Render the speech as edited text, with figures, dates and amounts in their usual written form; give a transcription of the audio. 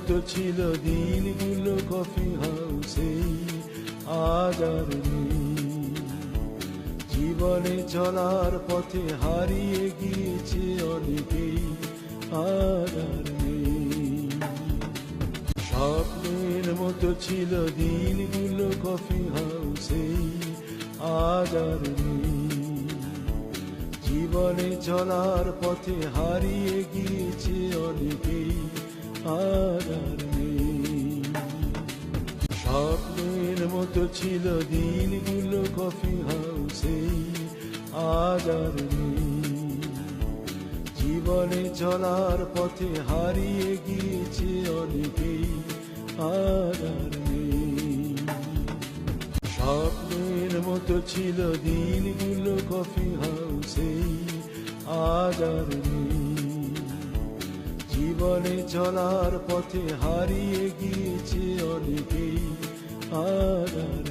মতো ছিল দিনগুলো কফি হাউসে, আজ আর নেই। জীবনে চলার পথে হারিয়ে গিয়েছে অনেকেই, আজ আর নেই। স্বপ্নের মতো ছিল দিনগুলো কফি হাউসে, আজ আর নেই। জীবনে চলার পথে হারিয়ে গিয়েছে অনেকেই, আজ আর নেই। স্বপ্নের মতো ছিল দিনগুলো কফি হাউসে, আজ আর নেই। জীবনে চলার পথে হারিয়ে গিয়েছে অনেকেই, আজ আর নেই। স্বপ্নের মতো ছিল দিনগুলো কফি হাউসে, আজ আর নেই। জীবনে চলার পথে হারিয়ে গিয়েছে অনেকেই, আজ আর